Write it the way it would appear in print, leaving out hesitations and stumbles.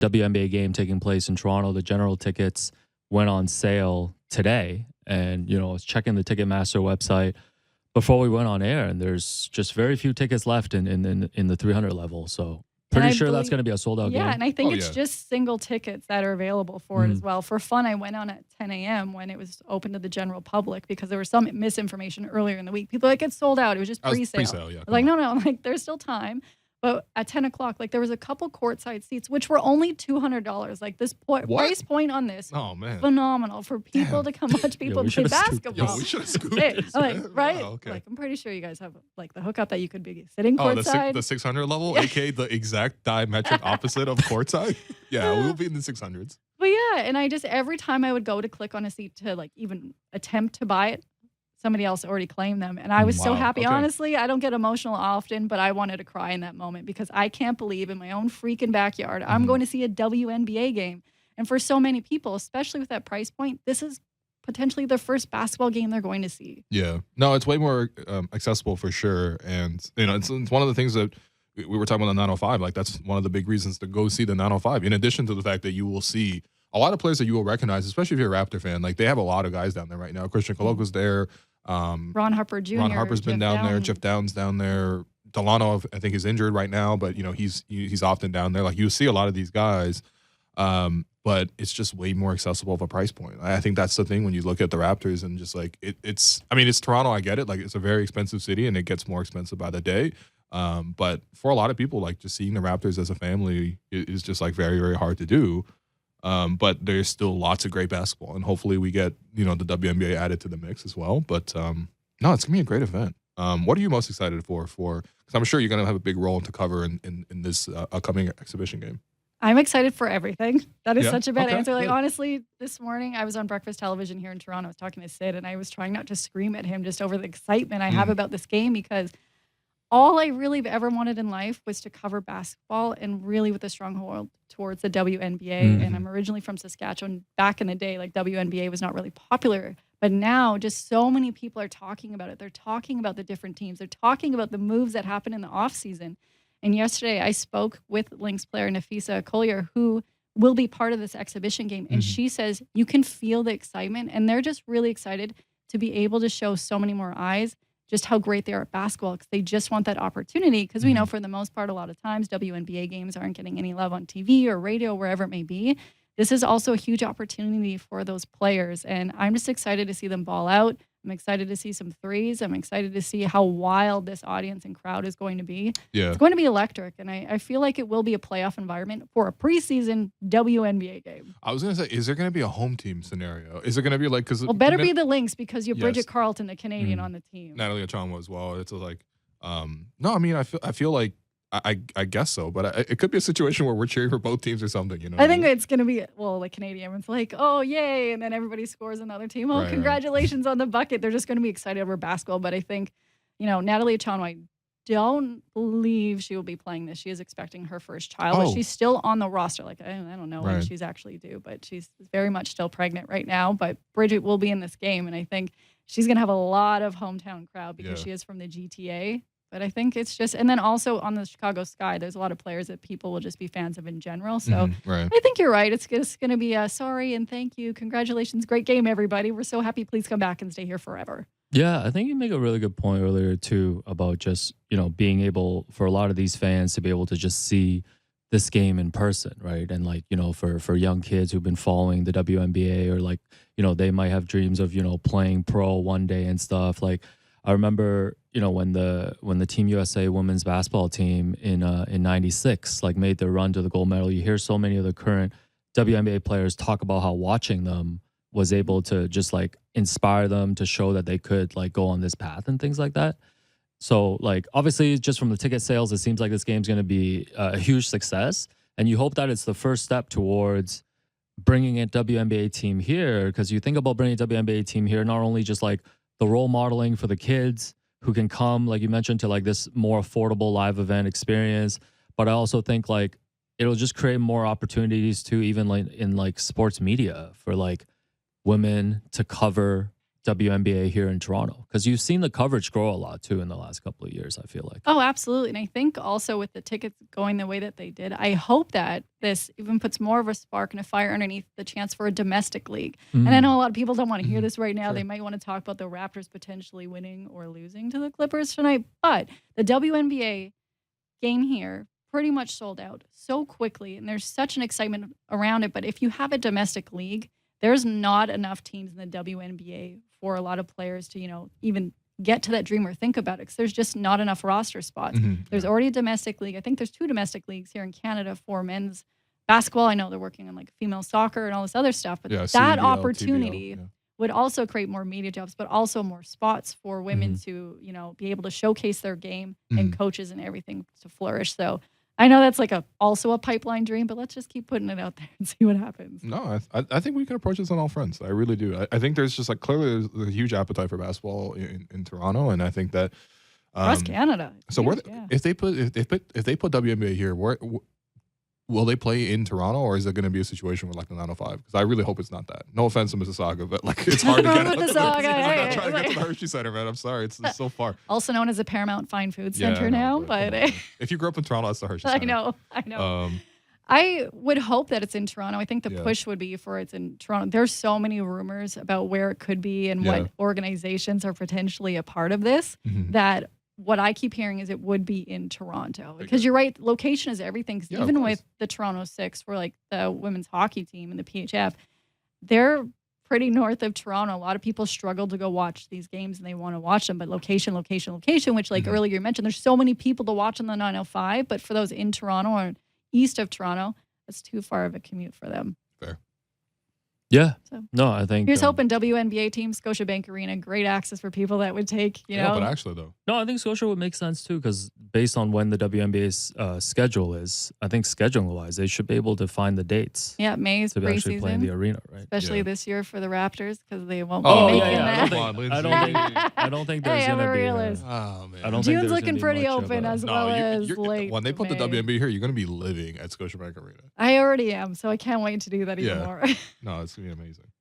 WNBA game taking place in Toronto. The general tickets went on sale today. And, I was checking the Ticketmaster website before we went on air, and there's just very few tickets left in the 300 level. So pretty sure that's going to be a sold-out game. Yeah, and I think it's just single tickets that are available for it as well. For fun, I went on at 10 a.m. when it was open to the general public because there was some misinformation earlier in the week. People were like, it's sold out. It was just pre-sale. Pre-sale, yeah. Like, no, like there's still time. But at 10 o'clock, like there was a couple courtside seats, which were only $200. Like this price point on this, phenomenal for people to come watch people play basketball. We should have scooped this. Right? Wow, okay. Like I'm pretty sure you guys have like the hookup that you could be sitting courtside. The 600 level, aka the exact diametric opposite of courtside. Yeah, we'll be in the 600s. But yeah, and I just every time I would go to click on a seat to like even attempt to buy it, somebody else already claimed them. And I was so happy. Okay. Honestly, I don't get emotional often, but I wanted to cry in that moment because I can't believe in my own freaking backyard, I'm going to see a WNBA game. And for so many people, especially with that price point, this is potentially the first basketball game they're going to see. Yeah. No, it's way more accessible for sure. And, it's one of the things that we were talking about the 905. Like, that's one of the big reasons to go see the 905, in addition to the fact that you will see a lot of players that you will recognize, especially if you're a Raptor fan. Like, they have a lot of guys down there right now. Christian Coloco's there. Ron Harper Jr. Ron Harper's been down there. Downs. Jeff Downs down there. Delano, I think, is injured right now, but he's often down there. Like, you see a lot of these guys, but it's just way more accessible of a price point. I think that's the thing when you look at the Raptors and just like it's Toronto. I get it. Like, it's a very expensive city and it gets more expensive by the day. But for a lot of people, like, just seeing the Raptors as a family is just like very, very hard to do. But there's still lots of great basketball, and hopefully we get the WNBA added to the mix as well. But no, it's gonna be a great event. What are you most excited for? Because I'm sure you're gonna have a big role to cover in this upcoming exhibition game. I'm excited for everything. That is such a bad answer. Like, honestly, this morning I was on breakfast television here in Toronto. I was talking to Sid, and I was trying not to scream at him just over the excitement I have about this game, because all I really ever wanted in life was to cover basketball, and really with a stronghold towards the WNBA. And I'm originally from Saskatchewan. Back in the day, like, WNBA was not really popular. But now just so many people are talking about it. They're talking about the different teams. They're talking about the moves that happen in the offseason. And yesterday I spoke with Lynx player Nafisa Collier, who will be part of this exhibition game. And she says you can feel the excitement, and they're just really excited to be able to show so many more eyes just how great they are at basketball, because they just want that opportunity. Because we know for the most part, a lot of times WNBA games aren't getting any love on TV or radio, wherever it may be. This is also a huge opportunity for those players. And I'm just excited to see them ball out. I'm excited to see some threes. I'm excited to see how wild this audience and crowd is going to be. Yeah. It's going to be electric. And I feel like it will be a playoff environment for a preseason WNBA game. I was going to say, is there going to be a home team scenario? Is it going to be like, well, better be the Lynx, because you have Bridget Carlton, the Canadian, on the team. Natalie Achonwa as well. It's like, no, I mean, I feel like, I guess so, but it could be a situation where we're cheering for both teams or something, I think it's going to be, like Canadian. It's like, oh, yay, and then everybody scores another team. Oh, congratulations on the bucket. They're just going to be excited over basketball. But I think, Natalie Achonwa, I don't believe she will be playing this. She is expecting her first child, but she's still on the roster. Like, I don't know when she's actually due, but she's very much still pregnant right now. But Bridget will be in this game, and I think she's going to have a lot of hometown crowd because she is from the GTA. But I think it's just, and then also on the Chicago Sky, there's a lot of players that people will just be fans of in general. So I think you're right. It's just going to be a sorry and thank you. Congratulations. Great game, everybody. We're so happy. Please come back and stay here forever. Yeah, I think you make a really good point earlier, too, about just, being able for a lot of these fans to be able to just see this game in person, right? And like, for young kids who've been following the WNBA, or like, they might have dreams of, playing pro one day and stuff. Like, I remember, when the Team USA women's basketball team in '96 like made their run to the gold medal, you hear so many of the current WNBA players talk about how watching them was able to just like inspire them to show that they could like go on this path and things like that. So like, obviously, just from the ticket sales, it seems like this game's going to be a huge success, and you hope that it's the first step towards bringing a WNBA team here. Because you think about bringing a WNBA team here, not only just like the role modeling for the kids who can come, like you mentioned, to like this more affordable live event experience, but I also think like it'll just create more opportunities to even like in like sports media for like women to cover WNBA here in Toronto? Because you've seen the coverage grow a lot too in the last couple of years, I feel like. Oh, absolutely. And I think also with the tickets going the way that they did, I hope that this even puts more of a spark and a fire underneath the chance for a domestic league. And I know a lot of people don't want to hear this right now. Sure. They might want to talk about the Raptors potentially winning or losing to the Clippers tonight. But the WNBA game here pretty much sold out so quickly. And there's such an excitement around it. But if you have a domestic league, there's not enough teams in the WNBA for a lot of players to, even get to that dream or think about it, because there's just not enough roster spots. There's already a domestic league. I think there's 2 domestic leagues here in Canada for men's basketball. I know they're working on like female soccer and all this other stuff, but that CBL, opportunity TBL, would also create more media jobs, but also more spots for women to, be able to showcase their game and coaches and everything to flourish. So I know that's like also a pipeline dream, but let's just keep putting it out there and see what happons. No, I think we can approach this on all fronts. I really do. I think there's just like clearly there's a huge appetite for basketball in Toronto, and I think that across Canada. So if they put WNBA here, will they play in Toronto, or is it going to be a situation where like the 905? Because I really hope it's not that. No offense to Mississauga, but like it's hard to get out I'm trying to get to the Hershey Center, man. I'm sorry, it's so far. Also known as the Paramount Fine Food Center now, but if you grew up in Toronto, that's the Hershey Center. I know. I would hope that it's in Toronto. I think the push would be for it's in Toronto. There's so many rumors about where it could be and what organizations are potentially a part of this that what I keep hearing is it would be in Toronto, because you're right. Location is everything. Because even with the Toronto Six, for like the women's hockey team and the PHF, they're pretty north of Toronto. A lot of people struggle to go watch these games and they want to watch them, but location, which like earlier you mentioned, there's so many people to watch on the 905, but for those in Toronto or east of Toronto, that's too far of a commute for them. Fair. Yeah. So, no, I think here's hoping WNBA team, Scotiabank Arena, great access for people that would take, Yeah, but actually though. No, I think Scotia would make sense too, because based on when the WNBA's schedule is, I think scheduling wise, they should be able to find the dates. Yeah, May's to actually play in the preseason, arena, right? especially this year for the Raptors, because they won't be Oh, making yeah, that. come on, Lindsay. I don't think there's Hey, I'm gonna a be. realist. Oh man. I don't think June's there's looking gonna be pretty much of open a- as well as late when they put the May. WNBA here, you're going to be living at Scotiabank Arena. I already am, so I can't wait to do that even Yeah. more. No, it's going to be amazing.